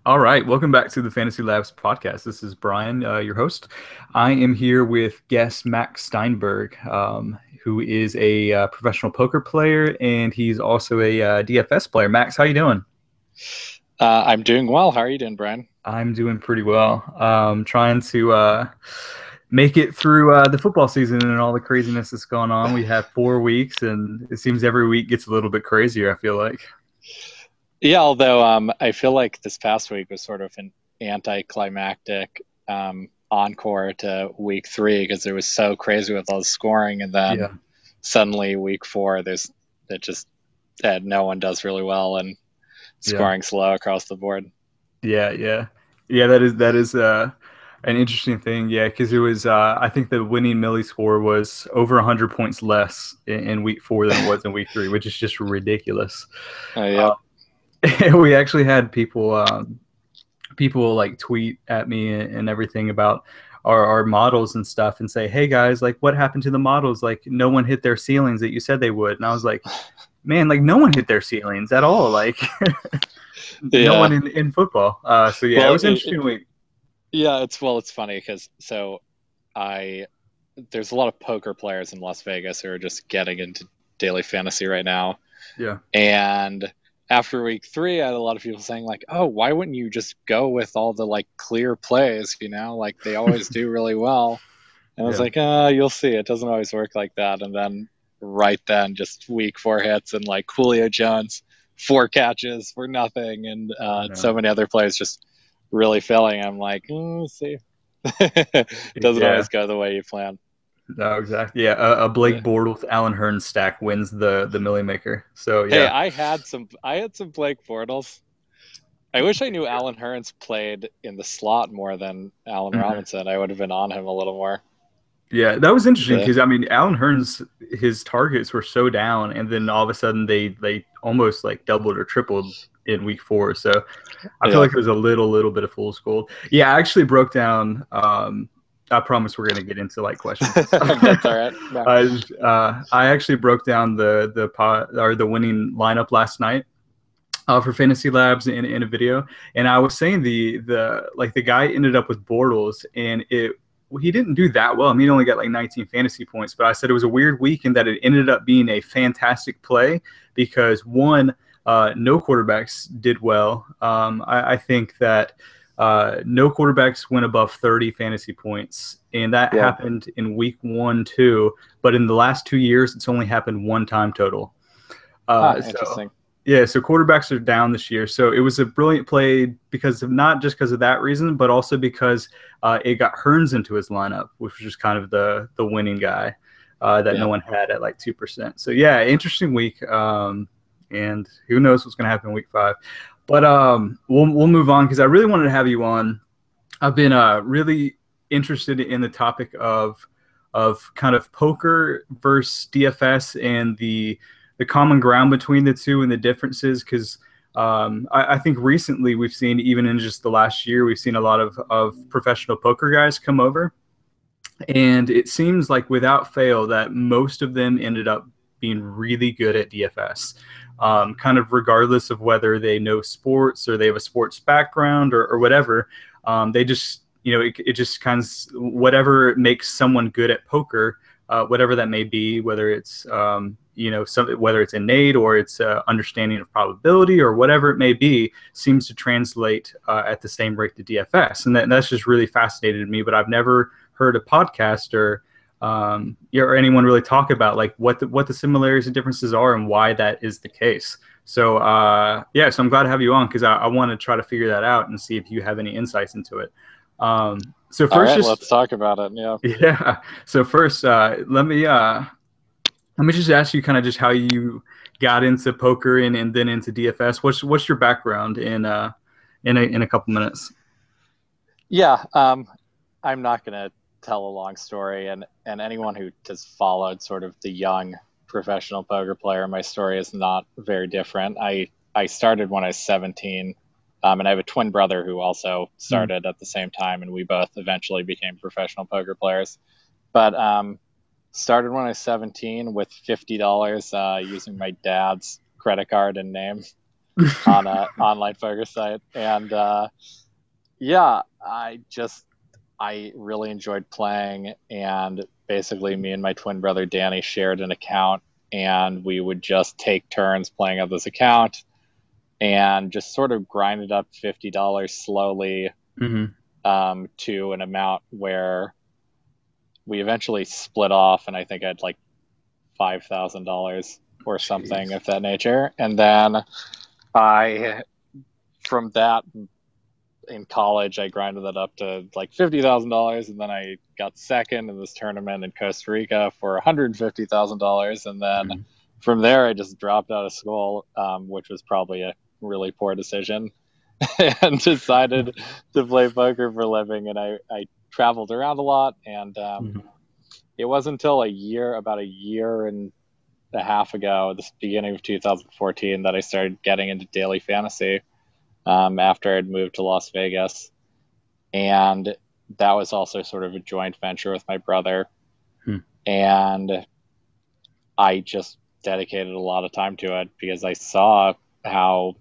All right, welcome back to the Fantasy Labs podcast. This is Brian, your host. I am here with guest Max Steinberg, who is a professional poker player, and he's also a DFS player. Max, how you doing? I'm doing well. How are you doing, Brian? I'm doing pretty well. Trying to make it through the football season and all the craziness that's going on. We have 4 weeks, and it seems every week gets a little bit crazier. I feel like. Yeah, although I feel like this past week was sort of an anticlimactic encore to week three because it was so crazy with all the scoring, and then Yeah, suddenly week four, there's it just that no one does really well and yeah. scoring slow across the board. Yeah, yeah, yeah. That is an interesting thing. Yeah, because it was I think the winning Millie score was over 100 points less in week four than it was in week three, which is just ridiculous. Yep. We actually had people like tweet at me and everything about our models and stuff and say, "Hey guys, like what happened to the models? Like no one hit their ceilings that you said they would." And I was like, "Man, like no one hit their ceilings at all. Like no Yeah. one in football." So yeah, it Well, was an interesting week. yeah. It's funny because I there's a lot of poker players in Las Vegas who are just getting into daily fantasy right now. Yeah. And after week three, I had a lot of people saying, like, oh, why wouldn't you just go with all the like clear plays, like they always do really well. And I was Yeah. like, you'll see. It doesn't always work like that. And then right then, just week four hits and like Julio Jones, 4 catches for nothing. And Oh so no. many other plays just really failing. I'm like, we'll see. It doesn't Yeah. always go the way you plan. No, exactly. Yeah. A Yeah. Blake Bortles Allen Hearns stack wins the Millie Maker. So Hey, yeah. I had some Blake Bortles. I wish I knew Alan Hearns played in the slot more than Allen Mhm. Robinson. I would have been on him a little more. Yeah, that was interesting The because I mean, Allen Hearns, his targets were so down, and then all of a sudden they almost like doubled or tripled in week four. So I feel Yeah, like it was a little bit of fool's gold. Yeah, I actually broke down. I promise we're gonna get into like questions and stuff. that's all right. No. I actually broke down the pot or the winning lineup last night for Fantasy Labs in a video, and I was saying the guy ended up with Bortles, and it he didn't do that well. I mean, he only got like 19 fantasy points, but I said it was a weird week in that it ended up being a fantastic play because one, no quarterbacks did well. I think that no quarterbacks went above 30 fantasy points, and that Yeah. happened in week one, too. But in the last 2 years, it's only happened one time total. Huh, So interesting. yeah, so quarterbacks are down this year. So it was a brilliant play because of not just because of that reason, but also because it got Hearns into his lineup, which was just kind of the winning guy that no Yeah. one had at like 2%. So yeah, interesting week. And who knows what's going to happen in week five. But we'll move on because I really wanted to have you on. I've been really interested in the topic of kind of poker versus DFS and the common ground between the two and the differences because I think recently we've seen even in just the last year we've seen a lot of professional poker guys come over and it seems like without fail that most of them ended up being really good at DFS. Kind of regardless of whether they know sports or they have a sports background or whatever, they just it just kind of whatever makes someone good at poker, whatever that may be, whether it's whether it's innate or it's understanding of probability or whatever it may be, seems to translate at the same rate to DFS, and that's just really fascinated me. But I've never heard a podcaster or anyone really talk about like what the similarities and differences are and why that is the case. So yeah, so I'm glad to have you on because I want to try to figure that out and see if you have any insights into it. So All first, right, just let's talk about it. Yeah. yeah. So first, let me just ask you kind of just how you got into poker and then into DFS. What's your background in a couple minutes? Yeah. I'm not gonna tell a long story, and anyone who has followed sort of the young professional poker player, my story is not very different. I started when I was 17, and I have a twin brother who also Hmm. started at the same time, and we both eventually became professional poker players. But started when I was 17 with $50 using my dad's credit card and name. on a online poker site. And yeah, I really enjoyed playing. And basically, me and my twin brother Danny shared an account, and we would just take turns playing on this account and just sort of grinded up $50 slowly Hmm. to an amount where we eventually split off, and I think I had like $5,000 or something Jeez. of that nature. And then I, from that in college, I grinded that up to like $50,000, and then I got second in this tournament in Costa Rica for $150,000, and then Mhm. from there I just dropped out of school, which was probably a really poor decision, and decided to play poker for a living. And I traveled around a lot, and Mhm. it wasn't until about a year and a half ago, this beginning of 2014, that I started getting into daily fantasy after I'd moved to Las Vegas. And that was also sort of a joint venture with my brother. Hmm. And I just dedicated a lot of time to it because I saw how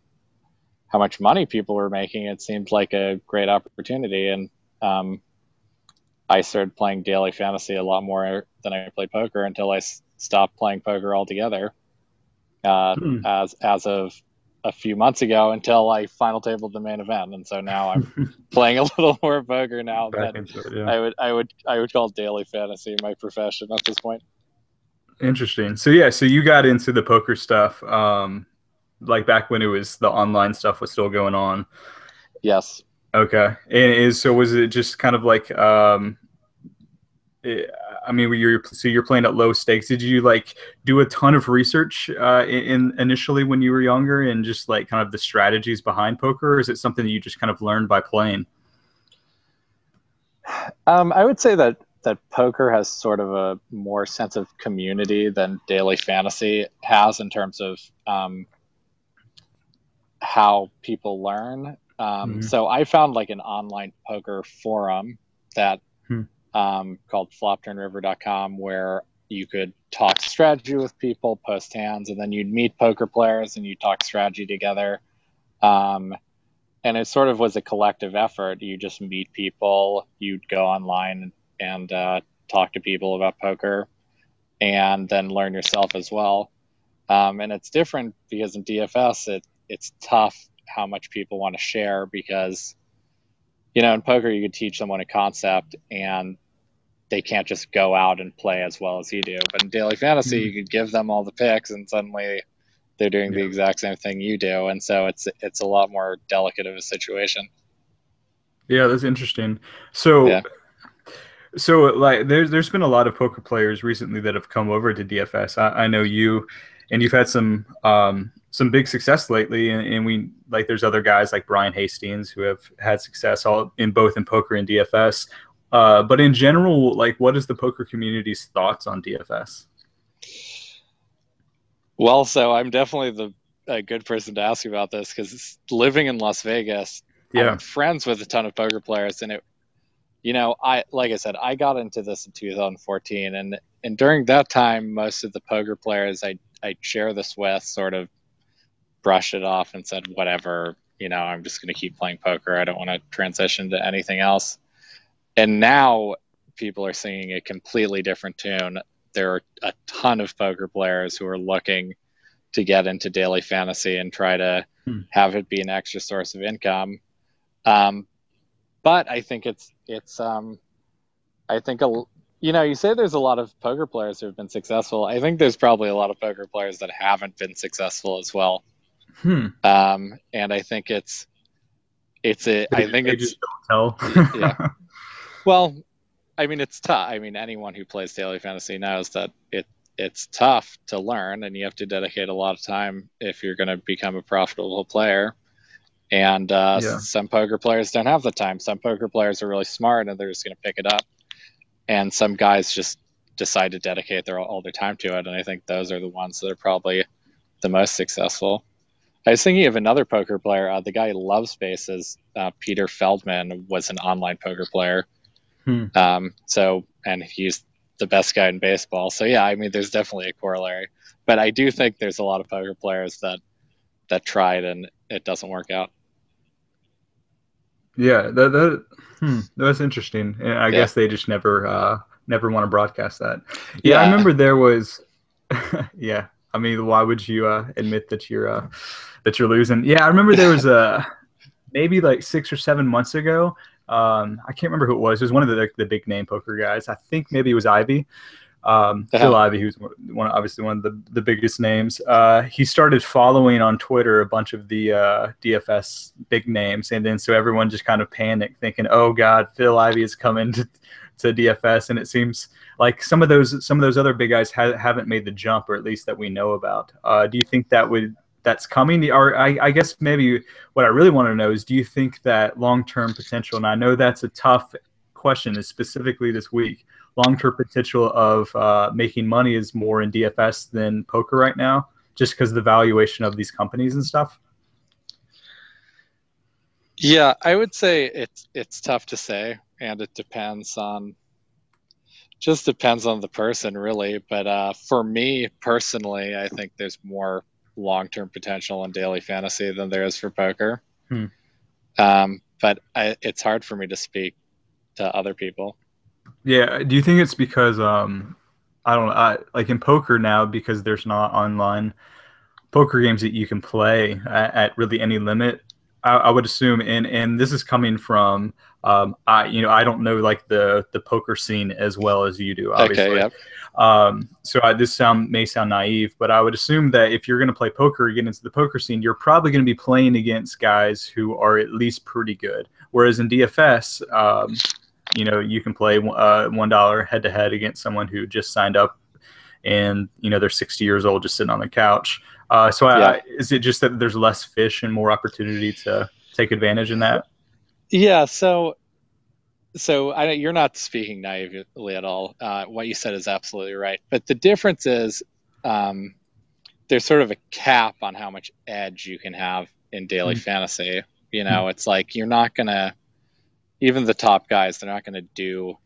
much money people were making. It seemed like a great opportunity. And um, I started playing daily fantasy a lot more than I played poker until I stopped playing poker altogether. Hmm. As of a few months ago, until I final tabled the main event, and so now I'm playing a little more poker now. Back But into it, yeah. I would call daily fantasy my profession at this point. Interesting. So yeah, so you got into the poker stuff, like back when it was the online stuff was still going on. Yes. Okay. And so was it just kind of like eh, I mean, you're playing at low stakes. Did you like do a ton of research in initially when you were younger and just like kind of the strategies behind poker, or is it something that you just kind of learned by playing? I would say that poker has sort of a more sense of community than daily fantasy has in terms of how people learn. Mm-hmm. So I found like an online poker forum that called flopturnriver.com, where you could talk strategy with people, post hands, and then you'd meet poker players and you talk strategy together. Um, and it sort of was a collective effort. You just meet people, you'd go online and talk to people about poker, and then learn yourself as well. And it's different because in DFS, it's tough how much people want to share because, in poker, you could teach someone a concept and they can't just go out and play as well as you do. But in daily fantasy, Mm-hmm. you could give them all the picks and suddenly they're doing the Yeah. exact same thing you do. And so it's a lot more delicate of a situation. Yeah, that's interesting. So Yeah. like there's been a lot of poker players recently that have come over to DFS. I know you, and you've had some big success lately, and we like there's other guys like Brian Hastings who have had success all in both in poker and DFS. But in general, like what is the poker community's thoughts on DFS? Well, so I'm definitely a good person to ask about this because living in Las Vegas, I'm Yeah. friends with a ton of poker players, and I like I said, I got into this in 2014, and during that time, most of the poker players I share this with sort of brushed it off and said, whatever, I'm just going to keep playing poker. I don't want to transition to anything else. And now people are singing a completely different tune. There are a ton of poker players who are looking to get into daily fantasy and try to Hmm. have it be an extra source of income. Um, but I think I think you say there's a lot of poker players who have been successful. I think there's probably a lot of poker players that haven't been successful as well. Hmm. And I think I think They it's just don't yeah. tell. Well, I mean, it's tough. I mean, anyone who plays daily fantasy knows that it's tough to learn, and you have to dedicate a lot of time if you're going to become a profitable player. And Yeah. some poker players don't have the time. Some poker players are really smart and they're just going to pick it up. And some guys just decide to dedicate all their time to it. And I think those are the ones that are probably the most successful. I was thinking of another poker player. The guy who loves spaces, Peter Feldman, was an online poker player. Hmm. And he's the best guy in baseball. So yeah, I mean, there's definitely a corollary. But I do think there's a lot of poker players that that tried and it doesn't work out. Yeah, that's interesting. And I Yeah. guess they just never want to broadcast that. Yeah, I Yeah. remember there was. Yeah, I mean, why would you admit that you're losing? Yeah, I remember there was a maybe like 6 or 7 months ago. I can't remember who it was. It was one of the big name poker guys. I think maybe it was Ivy. Phil Uh-huh. Ivey, who's obviously one of the biggest names. He started following on Twitter a bunch of the DFS big names, and then so everyone just kind of panicked, thinking, "Oh God, Phil Ivey is coming to DFS," and it seems like some of those other big guys haven't made the jump, or at least that we know about. Do you think that's coming? Or I guess maybe what I really want to know is, do you think that long-term potential? And I know that's a tough question, is specifically this week, long-term potential of making money is more in DFS than poker right now, just because the valuation of these companies and stuff? Yeah, I would say it's tough to say, and it depends on the person really. But for me personally, I think there's more long-term potential in daily fantasy than there is for poker. Hmm. But it's hard for me to speak to other people. Yeah. Do you think it's because I don't know, like in poker now, because there's not online poker games that you can play at really any limit? I would assume, and this is coming from I don't know like the poker scene as well as you do, Okay, obviously. yep. So this may sound naive, but I would assume that if you're going to play poker, get into the poker scene, you're probably going to be playing against guys who are at least pretty good. Whereas in DFS, you can play $1 head to head against someone who just signed up, and they're 60 years old, just sitting on the couch. Yeah. Is it just that there's less fish and more opportunity to take advantage in that? Yeah, you're not speaking naively at all. What you said is absolutely right. But the difference is um, there's sort of a cap on how much edge you can have in daily fantasy. It's like you're not gonna, even the top guys, they're not gonna do.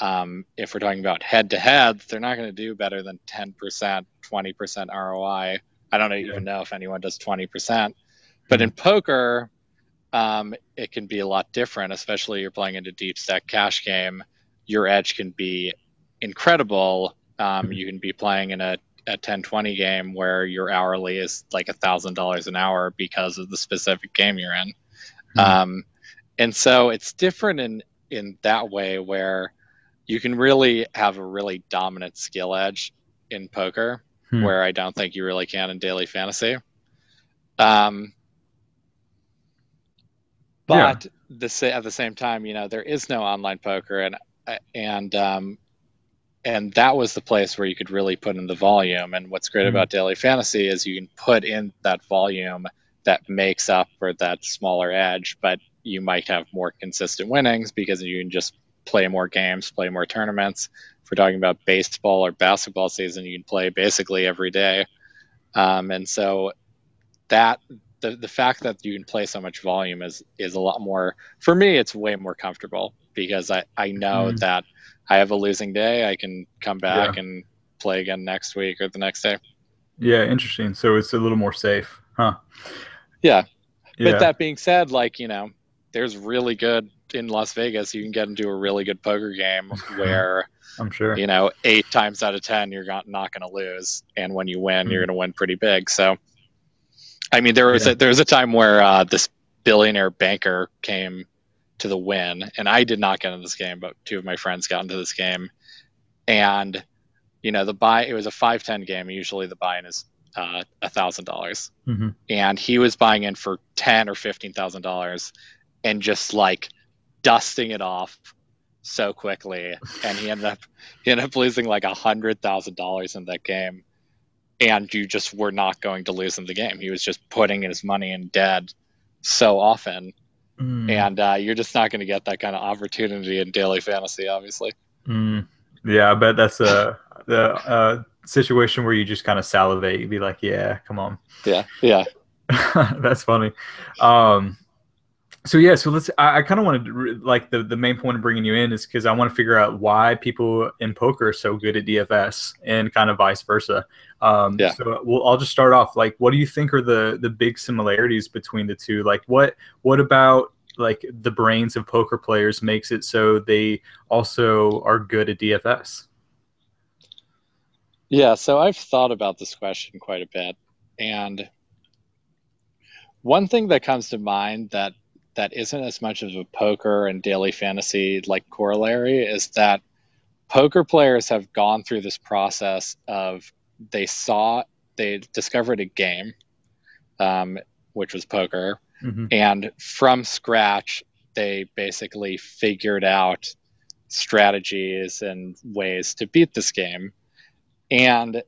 If we're talking about head to head, they're not going to do better than 10%, 20% ROI. I don't Yeah. even know if anyone does 20%. But in poker, it can be a lot different, especially you're playing into deep stack cash game. Your edge can be incredible. You can be playing in a 10-20 game where your hourly is like $1,000 an hour because of the specific game you're in. Um, and so it's different in that way where you can really have a really dominant skill edge in poker, where I don't think you really can in daily fantasy. Um, Yeah. but at the same time, there is no online poker, and and that was the place where you could really put in the volume. And what's great about daily fantasy is you can put in that volume that makes up for that smaller edge, but you might have more consistent winnings because you can just play more games, play more tournaments. If we're talking about baseball or basketball season, you can play basically every day. And so that the fact that you can play so much volume is a lot more, for me, it's way more comfortable because I know that I have a losing day. I can come Yeah. back and play again next week or the next day. Yeah. Interesting. So it's a little more safe, huh? Yeah. But Yeah. that being said, like, there's really good in Las Vegas. You can get into a really good poker game where, I'm sure. 8 times out of 10, you're not going to lose. And when you win, you're going to win pretty big. So, I mean, Yeah. there was a time where this billionaire banker came to the win, and I did not get into this game, but two of my friends got into this game. And, it was a 5-10 game. Usually the buy in is $1,000. And he was buying in for $10,000 or $15,000 and just like dusting it off so quickly. And he ended up losing like $100,000 in that game. And you just were not going to lose in the game. He was just putting his money in dead so often. Mm. And you're just not going to get that kind of opportunity in daily fantasy, obviously. Mm. Yeah, I bet that's the situation where you just kind of salivate. You'd be like, "Yeah, come on." Yeah. Yeah. That's funny. Um, So yeah, so let's. I kind of wanted to, like the main point of bringing you in is because I want to figure out why people in poker are so good at DFS and kind of vice versa. Yeah. So I'll just start off. Like, what do you think are the big similarities between the two? Like, what about like the brains of poker players makes it so they also are good at DFS? Yeah, so I've thought about this question quite a bit. And one thing that comes to mind that isn't as much of a poker and daily fantasy like corollary is that poker players have gone through this process of they saw they discovered a game, um, which was poker, Mm-hmm. and from scratch they basically figured out strategies and ways to beat this game. And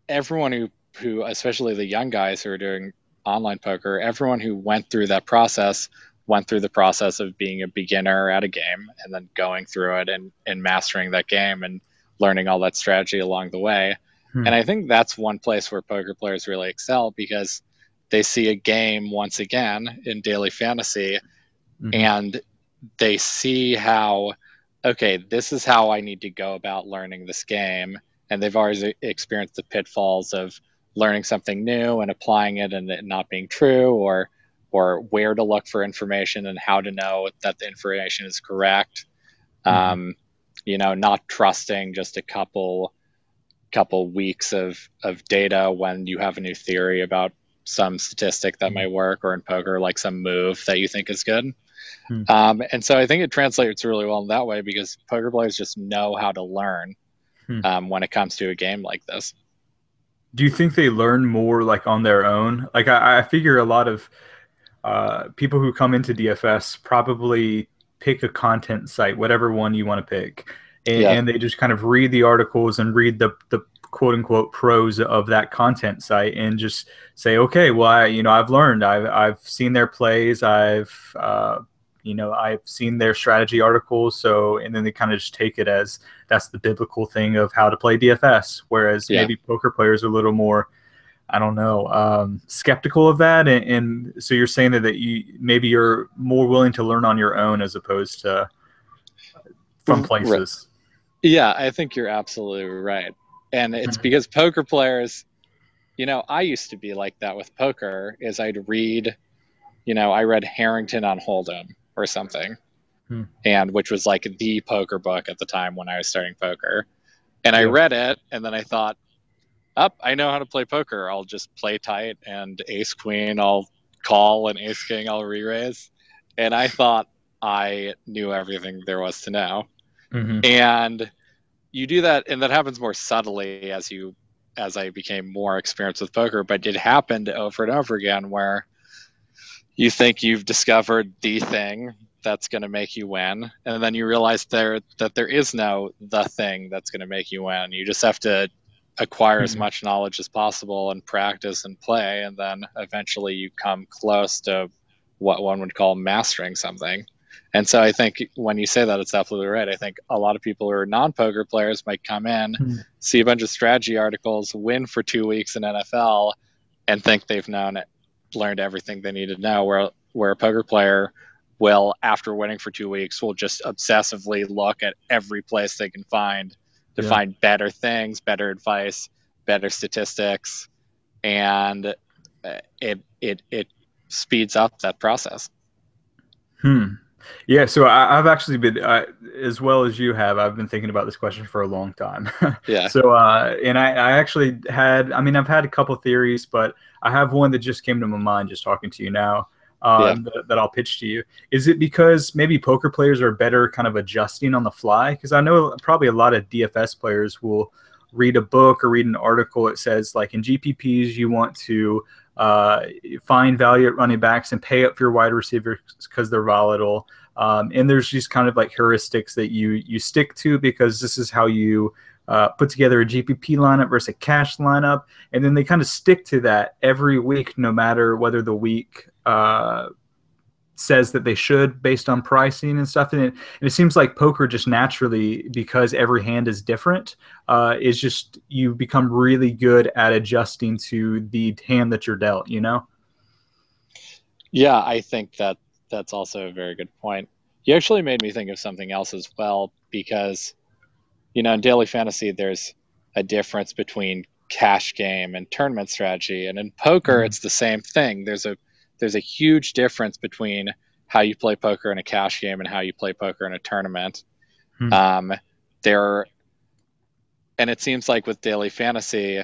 everyone who especially the young guys who are doing online poker, everyone who went through that process went through the process of being a beginner at a game and then going through it and mastering that game and learning all that strategy along the way. Hmm. And I think that's one place where poker players really excel because they see a game once again in daily fantasy Mm-hmm. and they see how, okay, this is how I need to go about learning this game. And they've always experienced the pitfalls of learning something new and applying it and it not being true, or where to look for information and how to know that the information is correct. Mm-hmm. Um, not trusting just a couple weeks of data when you have a new theory about some statistic that might work, or in poker, like some move that you think is good. Hmm. And so I think it translates really well in that way because poker players just know how to learn Hmm. when it comes to a game like this. Do you think they learn more like on their own? Like I figure a lot of people who come into DFS probably pick a content site, whatever one you want to pick, Yeah, and they just kind of read the articles and read the quote unquote pros of that content site and just say, okay, well, I've learned, I've seen their plays, I've seen their strategy articles, so and then they kind of just take it as that's the biblical thing of how to play DFS, whereas yeah. maybe poker players are a little more I don't know, skeptical of that. And so you're saying that you're more willing to learn on your own as opposed to from Right. places. Yeah, I think you're absolutely right. And it's because poker players, I used to be like that with poker, is I'd read, I read Harrington on Hold'em or something, Hmm. and which was like the poker book at the time when I was starting poker. And I Yeah. read it and then I thought, up, I know how to play poker. I'll just play tight and ace queen, I'll call, and ace king, I'll re-raise. And I thought I knew everything there was to know. Hmm. And you do that, and that happens more subtly as I became more experienced with poker, but it happened over and over again where you think you've discovered the thing that's going to make you win, and then you realize that there is no the thing that's going to make you win. You just have to acquire as Hmm. much knowledge as possible and practice and play, and then eventually you come close to what one would call mastering something. And so I think when you say that, it's absolutely right. I think a lot of people who are non-poker players might come in, Hmm. see a bunch of strategy articles, win for 2 weeks in NFL, and think they've learned everything they need to know. Where a poker player will, after winning for 2 weeks, will just obsessively look at every place they can find to Yeah. find better things, better advice, better statistics, and it speeds up that process. Hmm. Yeah, so I've actually been, as well as you have, I've been thinking about this question for a long time. Yeah, So, and I actually I've had a couple theories, but I have one that just came to my mind just talking to you now, yeah, that I'll pitch to you. Is it because maybe poker players are better kind of adjusting on the fly? Because I know probably a lot of DFS players will read a book or read an article. It says like in GPPs, you want to uh, find value at running backs and pay up for your wide receivers because they're volatile. And there's just kind of like heuristics that you stick to because this is how you put together a GPP lineup versus a cash lineup, and then they kind of stick to that every week, no matter whether the week says that they should based on pricing and stuff. And it seems like poker just naturally, because every hand is different, is just you become really good at adjusting to the hand that you're dealt. yeah. I think that's also a very good point. You actually made me think of something else as well, because in daily fantasy there's a difference between cash game and tournament strategy, and in poker Mm-hmm. it's the same thing. There's a huge difference between how you play poker in a cash game and how you play poker in a tournament. Um, there and it seems like with daily fantasy,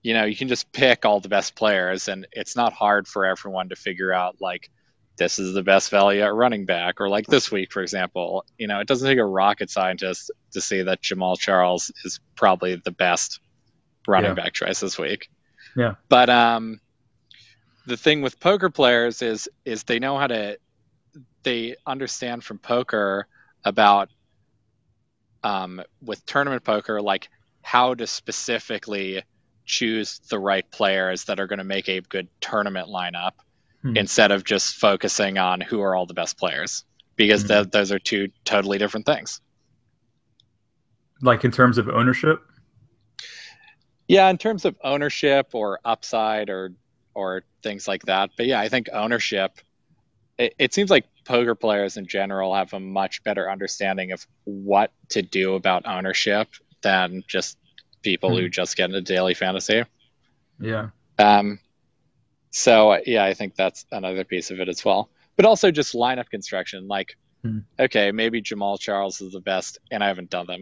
you can just pick all the best players, and it's not hard for everyone to figure out, like, this is the best value at running back, or like this week, for example, it doesn't take a rocket scientist to see that Jamal Charles is probably the best running Yeah. back choice this week. Yeah. But the thing with poker players is they understand from poker about with tournament poker, like how to specifically choose the right players that are going to make a good tournament lineup, Hmm. instead of just focusing on who are all the best players, because Hmm. those are two totally different things. Like in terms of ownership. Yeah, in terms of ownership or upside or things like that. But yeah, I think ownership, it seems like poker players in general have a much better understanding of what to do about ownership than just people who Hmm. just get into daily fantasy. Yeah. Um, so yeah, I think that's another piece of it as well. But also just lineup construction. Like, Hmm. okay, maybe Jamal Charles is the best, and I haven't done that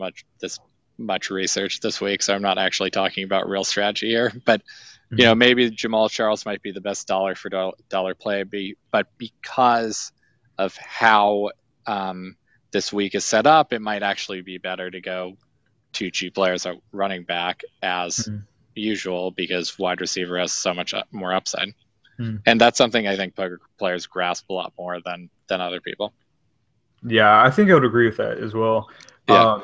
much research this week, so I'm not actually talking about real strategy here. But Hmm. maybe Jamal Charles might be the best dollar for dollar play, but because of how this week is set up, it might actually be better to go two cheap players at running back as Hmm. usual, because wide receiver has so much more upside. Hmm. And that's something I think poker players grasp a lot more than other people. Yeah, I think I would agree with that as well. Yeah.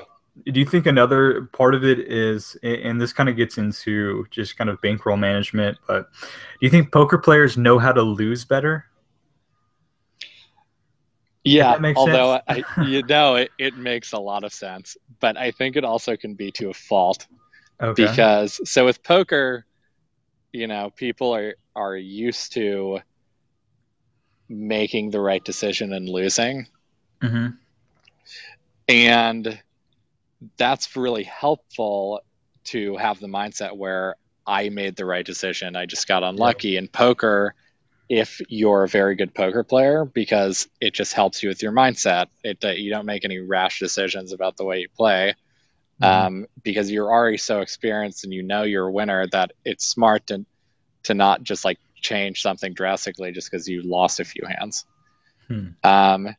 Do you think another part of it is, and this kind of gets into just kind of bankroll management, but do you think poker players know how to lose better? If Yeah, that makes sense? although it makes a lot of sense, but I think it also can be to a fault, Okay. because so with poker, people are used to making the right decision and losing, Hmm. and that's really helpful to have the mindset where I made the right decision, I just got Yeah. unlucky. In poker, if you're a very good poker player, because it just helps you with your mindset. You don't make any rash decisions about the way you play, Hmm. because you're already so experienced and you're a winner, that it's smart to not just like change something drastically just because you lost a few hands. Hmm. Um,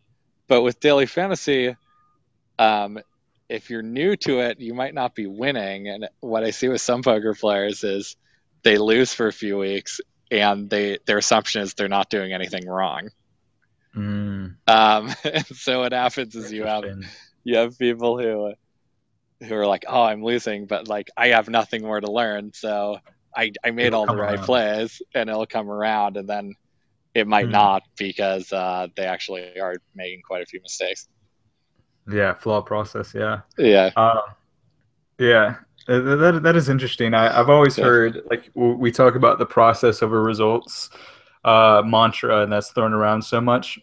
but with daily fantasy, um, if you're new to it, you might not be winning. And what I see with some poker players is they lose for a few weeks, and their assumption is they're not doing anything wrong. Mm. And so what happens is Interesting. you have people who are like, oh, I'm losing, but like I have nothing more to learn, so I made It'll all the come right around. plays, and it'll come around, and then it might Hmm. not, because they actually are making quite a few mistakes. Yeah, flawed process. Yeah. Yeah, Uh, yeah. That is interesting. I've always yeah, heard like we talk about the process over results mantra, and that's thrown around so much.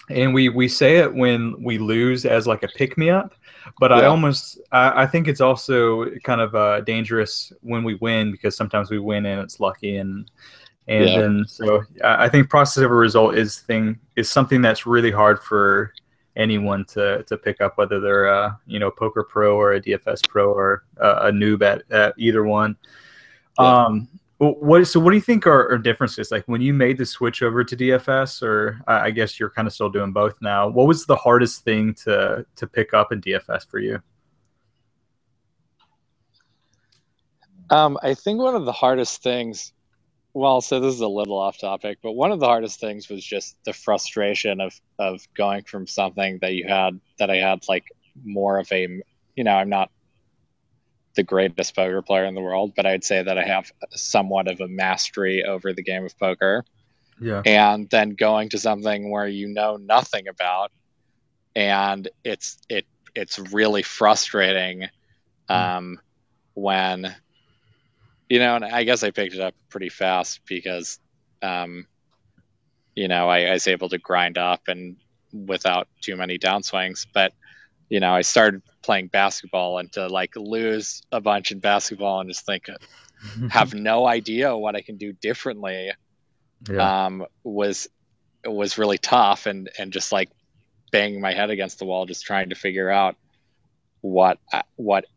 And we say it when we lose as like a pick me up, but yeah, I think it's also kind of dangerous when we win, because sometimes we win and it's lucky, and yeah, then so I think process over result is something that's really hard for anyone to pick up, whether they're poker pro or a DFS pro or a noob at either one. yeah. What do you think are differences? Like when you made the switch over to DFS, or I guess you're kind of still doing both now. What was the hardest thing to pick up in DFS for you? I think one of the hardest things, well, so this is a little off topic, but one of the hardest things was just the frustration of going from something that I had like more of a, I'm not the greatest poker player in the world, but I'd say that I have somewhat of a mastery over the game of poker. Yeah. And then going to something where you know nothing about, and it's really frustrating, Mm. um, when and I guess I picked it up pretty fast because, um, I was able to grind up and without too many downswings. But I started playing basketball, and to like lose a bunch in basketball and just have no idea what I can do differently Yeah. was really tough, and just like banging my head against the wall, just trying to figure out what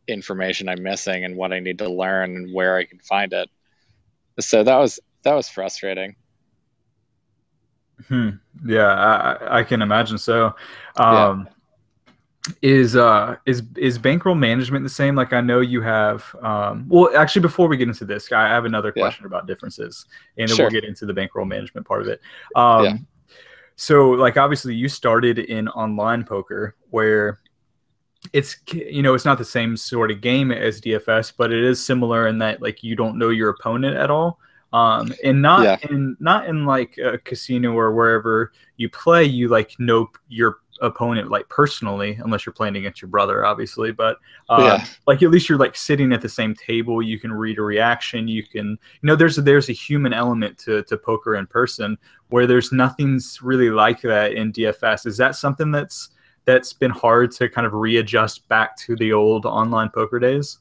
information I'm missing and what I need to learn and where I can find it. So that was frustrating. Hmm. Yeah, I can imagine so. Yeah, Um, is bankroll management the same? Like I know you have well actually before we get into this, I have another yeah, question about differences and then we'll sure, get into the bankroll management part of it. yeah, So like obviously you started in online poker where it's not the same sort of game as DFS, but it is similar in that like you don't know your opponent at all. And yeah, not in like a casino or wherever you play, you like know your opponent like personally, unless you're playing against your brother, obviously. But yeah, like at least you're like sitting at the same table. You can read a reaction. You can there's a human element to poker in person where there's nothing's really like that in DFS. Is that something that's been hard to kind of readjust back to the old online poker days?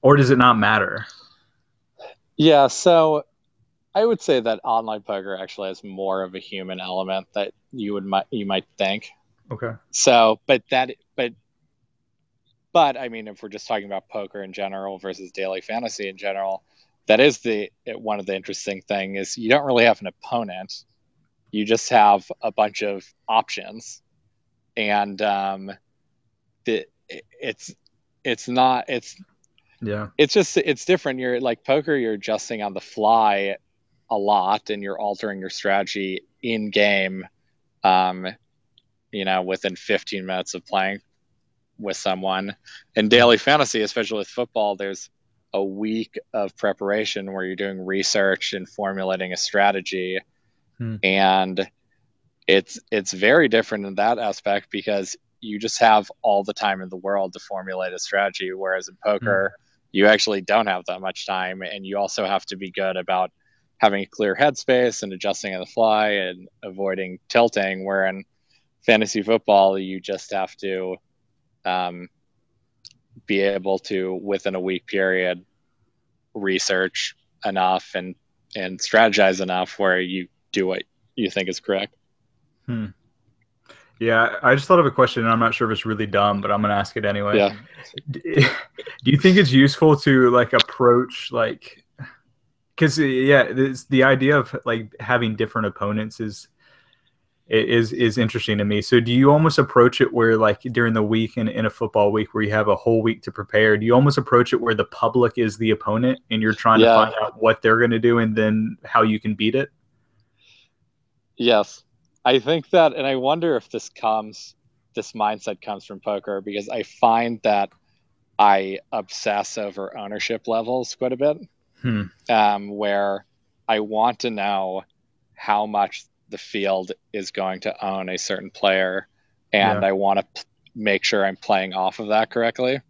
Or does it not matter? yeah. So I would say that online poker actually has more of a human element that you might think. Okay. So, but I mean, if we're just talking about poker in general versus daily fantasy in general, that is the one of the interesting thing is you don't really have an opponent. You just have a bunch of options, and the, it's it's not Yeah. it's different. You're like poker, you're adjusting on the fly a lot, and you're altering your strategy in game. Um, within 15 minutes of playing with someone. In daily fantasy, especially with football, there's a week of preparation where you're doing research and formulating a strategy, Hmm. and it's very different in that aspect because you just have all the time in the world to formulate a strategy, whereas in Hmm. poker you actually don't have that much time, and you also have to be good about having a clear headspace and adjusting on the fly and avoiding tilting, where in fantasy football you just have to um, be able to within a week period research enough and strategize enough where you do what you think is correct. Hmm. Yeah, I just thought of a question, and I'm not sure if it's really dumb, but I'm gonna ask it anyway. Yeah, Do you think it's useful to like approach like because yeah, it's the idea of like having different opponents is interesting to me. So do you almost approach it where like during the week in a football week where you have a whole week to prepare, do you almost approach it where the public is the opponent and you're trying to yeah, find out what they're going to do and then how you can beat it? yes. I think that, and I wonder if this mindset comes from poker because I find that I obsess over ownership levels quite a bit, Hmm. where I want to know how much the field is going to own a certain player, and Yeah. I want to make sure I'm playing off of that correctly.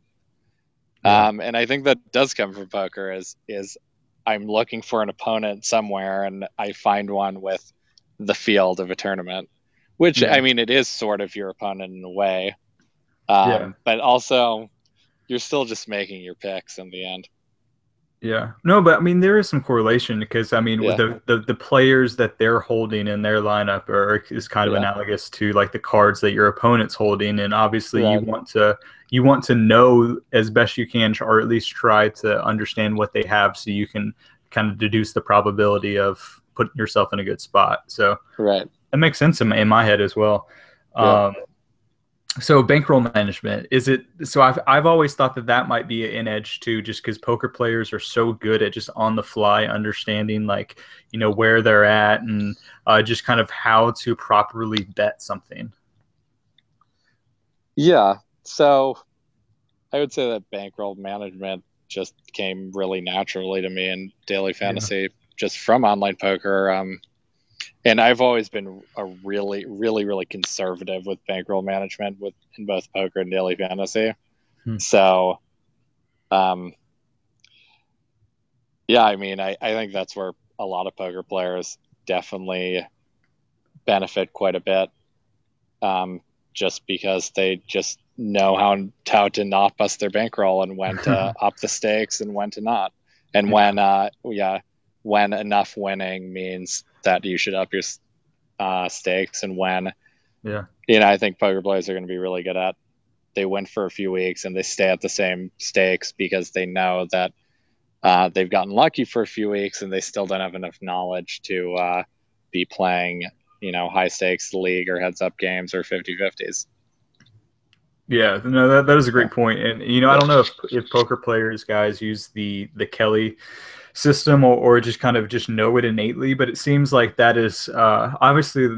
Yeah. And I think that does come from poker is I'm looking for an opponent somewhere, and I find one with the field of a tournament, which I Yeah. mean it is sort of your opponent in a way, Yeah. but also you're still just making your picks in the end. Yeah. No, but I mean there is some correlation because I mean with Yeah, the players that they're holding in their lineup is kind of yeah, analogous to like the cards that your opponent's holding and obviously right, you want to know as best you can or at least try to understand what they have so you can kind of deduce the probability of putting yourself in a good spot. So right, that makes sense in my head as well. yeah. Um, so bankroll management is it? So I've always thought that might be an edge too, just because poker players are so good at just on the fly understanding like where they're at and just kind of how to properly bet something. Yeah. So I would say that bankroll management just came really naturally to me in daily Yeah, fantasy, just from online poker. And I've always been a really, really, really conservative with bankroll management with in both poker and daily fantasy. hmm. So, um, yeah, I mean, I think that's where a lot of poker players definitely benefit quite a bit, just because they just know how to not bust their bankroll and when to up the stakes and when to not, and when enough winning means that you should up your stakes, and when Yeah. I think poker players are going to be really good at. They win for a few weeks and they stay at the same stakes because they know that they've gotten lucky for a few weeks and they still don't have enough knowledge to be playing, high stakes league or heads up games or 50-50s. Yeah, no, that is a Yeah. great point. And I don't know if poker players guys use the Kelly system, or just kind of just know it innately, but it seems like that is obviously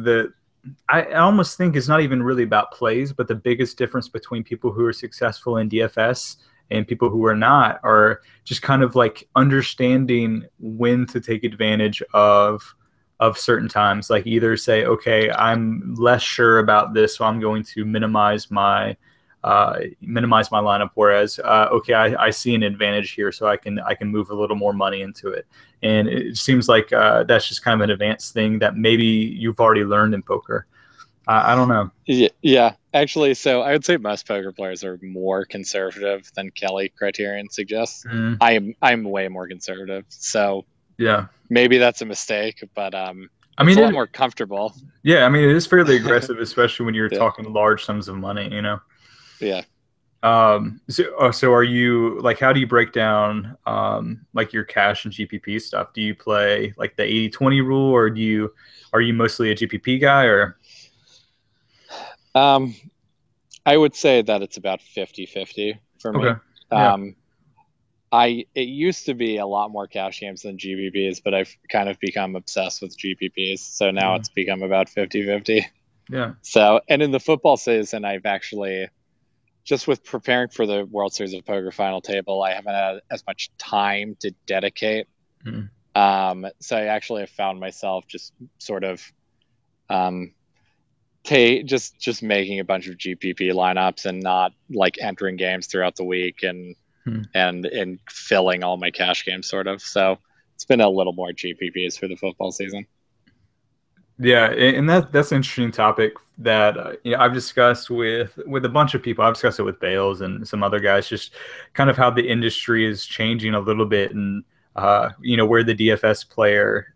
I almost think it's not even really about plays, but the biggest difference between people who are successful in DFS and people who are not are just kind of like understanding when to take advantage of certain times. Like either say, okay, I'm less sure about this, so I'm going to minimize my lineup. Whereas, okay, I see an advantage here, so I can move a little more money into it. And it seems like that's just kind of an advanced thing that maybe you've already learned in poker. I don't know. Yeah, actually, so I would say most poker players are more conservative than Kelly criterion suggests. Mm, I'm way more conservative, so yeah. maybe that's a mistake, but I it's mean, a lot more comfortable. yeah. I mean, it is fairly aggressive, especially when you're Yeah, talking large sums of money. yeah. So are you like, how do you break down like your cash and GPP stuff? Do you play like the 80-20 rule, or are you mostly a GPP guy, or? Um, I would say that it's about 50-50 for Okay. me. Yeah. Um, it used to be a lot more cash games than GPPs, but I've kind of become obsessed with GPPs. So now Mm, it's become about 50-50. yeah. So, and in the football season, I've actually, just with preparing for the World Series of Poker final table, I haven't had as much time to dedicate. Mm, So I actually have found myself just sort of um, just making a bunch of GPP lineups and not like entering games throughout the week mm. and filling all my cash games sort of. So it's been a little more GPPs for the football season. Yeah, and that's an interesting topic that I've discussed with a bunch of people. I've discussed it with Bales and some other guys, just kind of how the industry is changing a little bit, and where the DFS player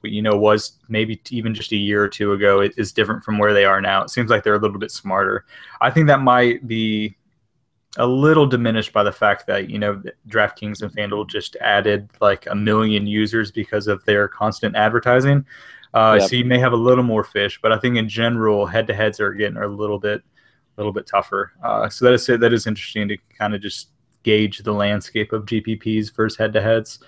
was maybe even just a year or two ago is different from where they are now. It seems like they're a little bit smarter. I think that might be a little diminished by the fact that DraftKings and FanDuel just added like a million users because of their constant advertising. Yep. So you may have a little more fish, but I think in general, head-to-heads are getting a little bit tougher. So that is interesting to kind of just gauge the landscape of GPPs versus head-to-heads.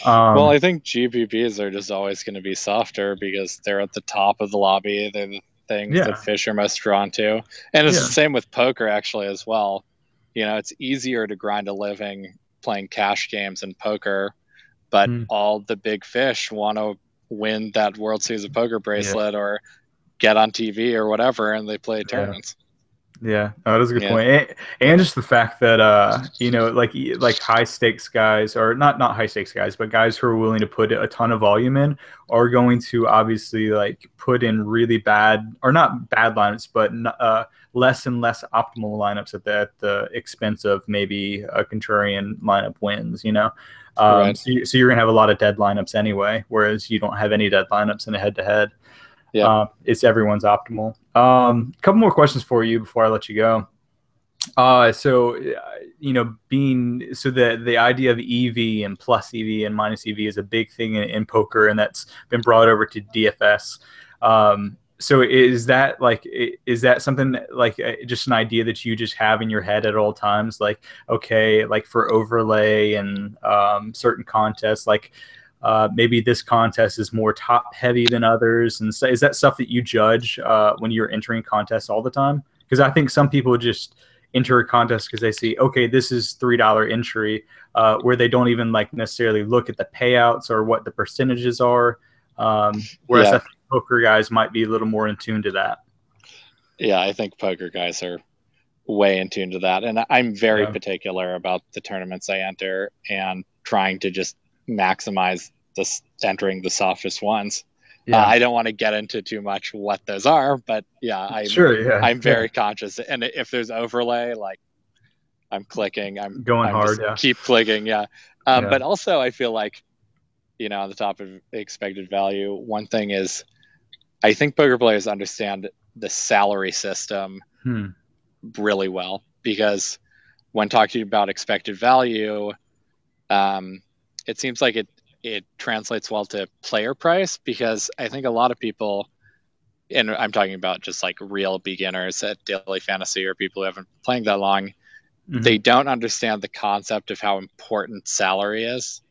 Well, I think GPPs are just always going to be softer because they're at the top of the lobby. They're the things that Yeah, fish are most drawn to. And it's the yeah, same with poker, actually, as well. It's easier to grind a living playing cash games and poker, but mm, all the big fish want to win that World Series of Poker yeah, bracelet or get on TV or whatever, and they play yeah. tournaments. Yeah, oh, that is a good Yeah. point. And just the fact that like high stakes guys, or not high stakes guys, but guys who are willing to put a ton of volume in are going to obviously like put in really bad, or not bad lineups, but less and less optimal lineups at the expense of maybe a contrarian lineup wins. Right. So you're gonna have a lot of dead lineups anyway, whereas you don't have any dead lineups in a head to head. Yep. It's everyone's optimal. Couple more questions for you before I let you go. So being so the idea of EV and plus EV and minus EV is a big thing in poker, and that's been brought over to DFS. So is that something like just an idea that you just have in your head at all times? Like, okay, like for overlay and certain contests, like maybe this contest is more top heavy than others, and so is that stuff that you judge when you're entering contests all the time? Because I think some people just enter a contest because they see, okay, this is $3 entry, where they don't even like necessarily look at the payouts or what the percentages are. Whereas Yeah. I think poker guys might be a little more in tune to that. Yeah. I think poker guys are way in tune to that. And I'm very Yeah. particular about the tournaments I enter and trying to just maximize this entering the softest ones. Yeah. I don't want to get into too much what those are, but yeah, Sure. Yeah. I'm Yeah. very conscious. And if there's overlay, like I'm clicking, Going I'm hard. just Yeah. keep clicking. Yeah. Yeah. But also I feel like, on the top of expected value, one thing is I think poker players understand the salary system Hmm. really well, because when talking about expected value, um, it seems like it translates well to player price, because I think a lot of people, and I'm talking about just like real beginners at daily fantasy or people who haven't been playing that long, Hmm. they don't understand the concept of how important salary is,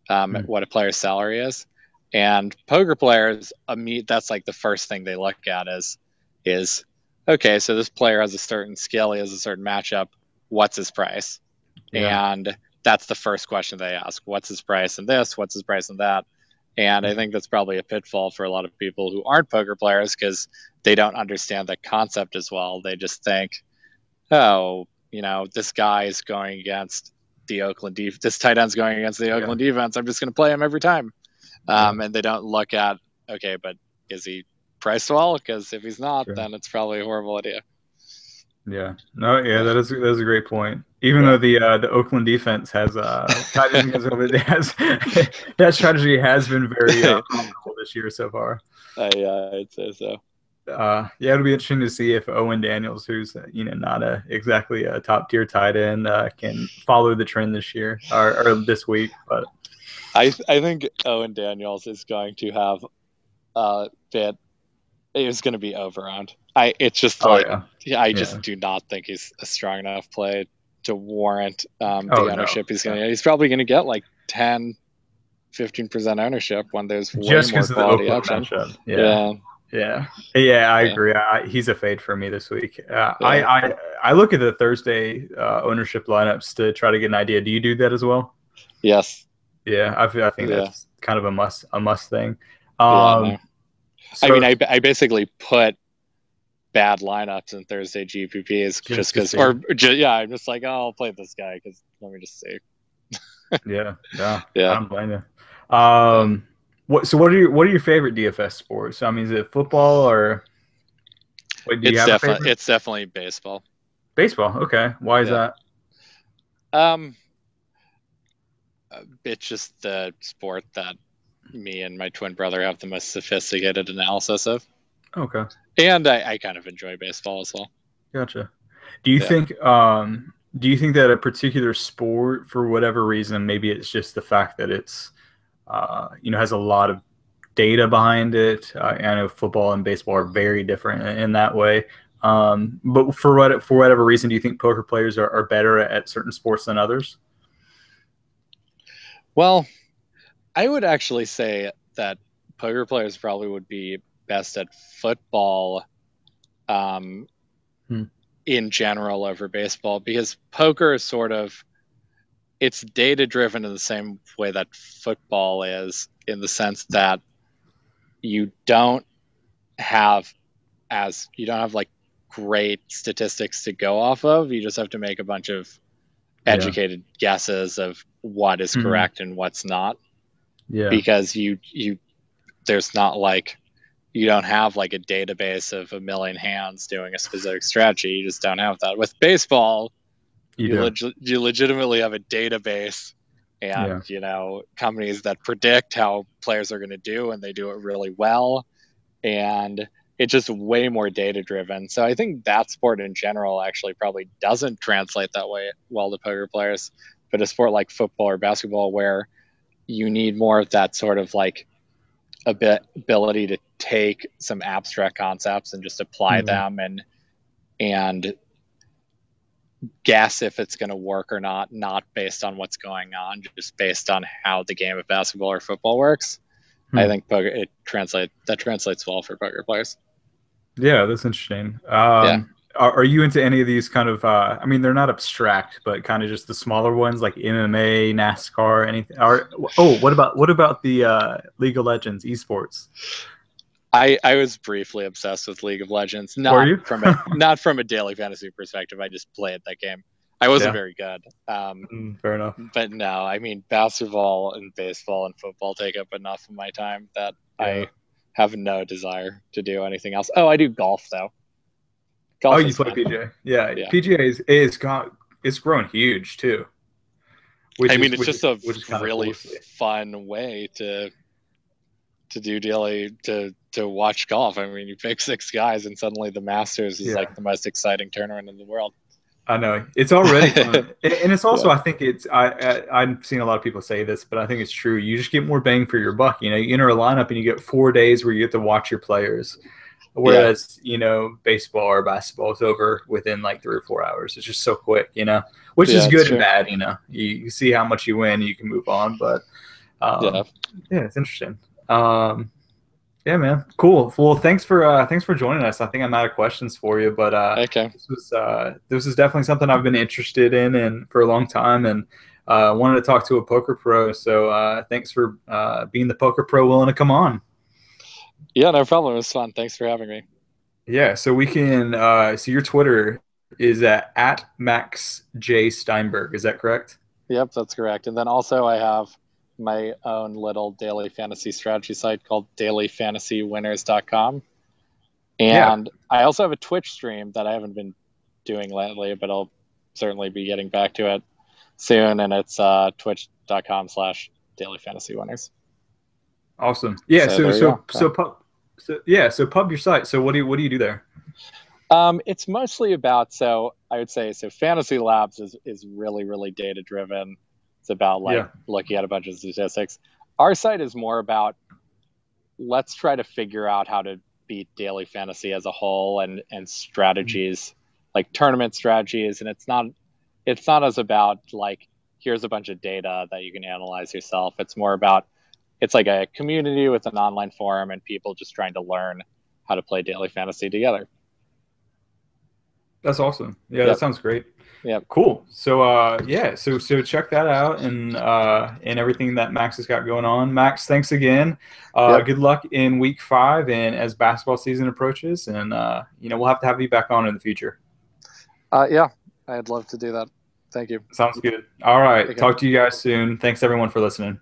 Hmm. what a player's salary is. And poker players, that's like the first thing they look at is okay, so this player has a certain skill, he has a certain matchup. What's his price? Yeah. And that's the first question they ask. What's his price in this? What's his price in that? And I think that's probably a pitfall for a lot of people who aren't poker players, because they don't understand the concept as well. They just think, oh, this guy is going against the this tight end's going against the Yeah. Oakland defense. I'm just going to play him every time. Yeah. And they don't look at, okay, but is he priced well? Because if he's not, Sure. then it's probably a horrible idea. Yeah. No, yeah, Yeah. that's a great point. Even Yeah. though the Oakland defense has tied in against them, it has that strategy has been very profitable this year so far. I'd say so. Yeah, it'll be interesting to see if Owen Daniels, who's not exactly a top tier tight end, can follow the trend this year or this week. But I think Owen Daniels is going to have a bit. It's going to be overowned. It's just oh like, yeah, I yeah. just do not think he's a strong enough play to warrant Oh the no, ownership he's going yeah. to get. He's probably going to get like 10-15% ownership when there's way Just more because of the quality Oakland option. matchup. Yeah, Yeah. yeah, yeah. I Yeah. agree. He's a fade for me this week. Yeah. I look at the Thursday ownership lineups to try to get an idea. Do you do that as well? Yes. Yeah, I think Yeah. that's kind of a must thing. Yeah. Um, No. I mean, so I basically put bad lineups in Thursday GPPs just just to because, see. yeah, I'm just like, oh, I'll play this guy because let me just see. Yeah, yeah, I Yeah. don't blame you. Yeah. What are your favorite DFS sports? I mean, is it football or wait, do you have a favorite? It's definitely baseball. Baseball. Okay. Why is Yeah. that? Um, it's just the sport that me and my twin brother have the most sophisticated analysis of, Okay. and I kind of enjoy baseball as well. Gotcha. Do you Yeah. think that a particular sport, for whatever reason, maybe it's just the fact that it's has a lot of data behind it. I know football and baseball are very different in that way. But for whatever reason, do you think poker players are better at certain sports than others? Well, I would actually say that poker players probably would be best at football, um, Hmm. in general over baseball, because poker is sort of, it's data driven in the same way that football is, in the sense that you don't have you don't have like great statistics to go off of. You just have to make a bunch of Yeah. educated guesses of what is Hmm. correct and what's not, Yeah. because there's not like, you don't have like a database of a million hands doing a specific strategy. You just don't have that. With baseball, You do. you legitimately have a database, Yeah. and companies that predict how players are going to do, and they do it really well, and it's just way more data driven. So I think that sport in general actually probably doesn't translate that way well to poker players. But a sport like football or basketball, where you need more of that sort of like ability to take some abstract concepts and just apply Hmm. them, and guess if it's going to work or not based on what's going on, just based on how the game of basketball or football works. I Hmm. think that translates well for poker players. Yeah, that's interesting. Yeah. Are you into any of these kind of? I mean, they're not abstract, but kind of just the smaller ones like MMA, NASCAR, anything. What about the League of Legends esports? I was briefly obsessed with League of Legends, Were you? not from a daily fantasy perspective. I just played that game. I wasn't Yeah, very good. fair enough. But no, I mean, basketball and baseball and football take up enough of my time that Yeah, I have no desire to do anything else. Oh, I do golf though. Oh, Golf you is play fun. PGA? Yeah, Yeah. PGA it's grown huge too, which I is mean, it's just a kind of cool really to see. fun way to do daily to watch golf. I mean, you pick six guys, and suddenly the Masters is like Yeah. the most exciting tournament in the world. I know it's already fun, and it's also Yeah, I think it's I've seen a lot of people say this, but I think it's true. You just get more bang for your buck. You know, you enter a lineup and you get 4 days where you get to watch your players, yeah, whereas baseball or basketball is over within like 3 or 4 hours. It's just so quick, which is yeah. It's good and true. bad. You see how much you win, you can move on, but Yeah, yeah, it's interesting. Yeah, man. Cool. Well, thanks for joining us. I think I'm out of questions for you, but okay. this was definitely something I've been interested in and for a long time, and wanted to talk to a poker pro. So thanks for being the poker pro willing to come on. Yeah, no problem. It was fun. Thanks for having me. Yeah. So we can. So your Twitter is at Max J Steinberg. Is that correct? Yep, that's correct. And then also I have my own little daily fantasy strategy site called dailyfantasywinners.com. Yeah. And I also have a Twitch stream that I haven't been doing lately, but I'll certainly be getting back to it soon. And it's twitch.com/dailyfantasywinners. Awesome. Yeah. So there you go. So pub your site. So what do you do there? It's mostly about, so I would say, so Fantasy Labs is really, really data driven. It's about like Yeah. looking at a bunch of statistics. Our site is more about, let's try to figure out how to beat daily fantasy as a whole, and strategies, like tournament strategies. And it's not as about like, here's a bunch of data that you can analyze yourself. It's more about, it's like a community with an online forum and people just trying to learn how to play daily fantasy together. That's awesome. Yeah, that Yep. sounds great. Yep. Cool. So yeah, so check that out, and everything that Max has got going on. Max, thanks again. Yep. Good luck in week 5 and as basketball season approaches, and we'll have to have you back on in the future. Yeah, I'd love to do that. Thank you. Sounds good. All right. Okay. Talk to you guys soon. Thanks everyone for listening.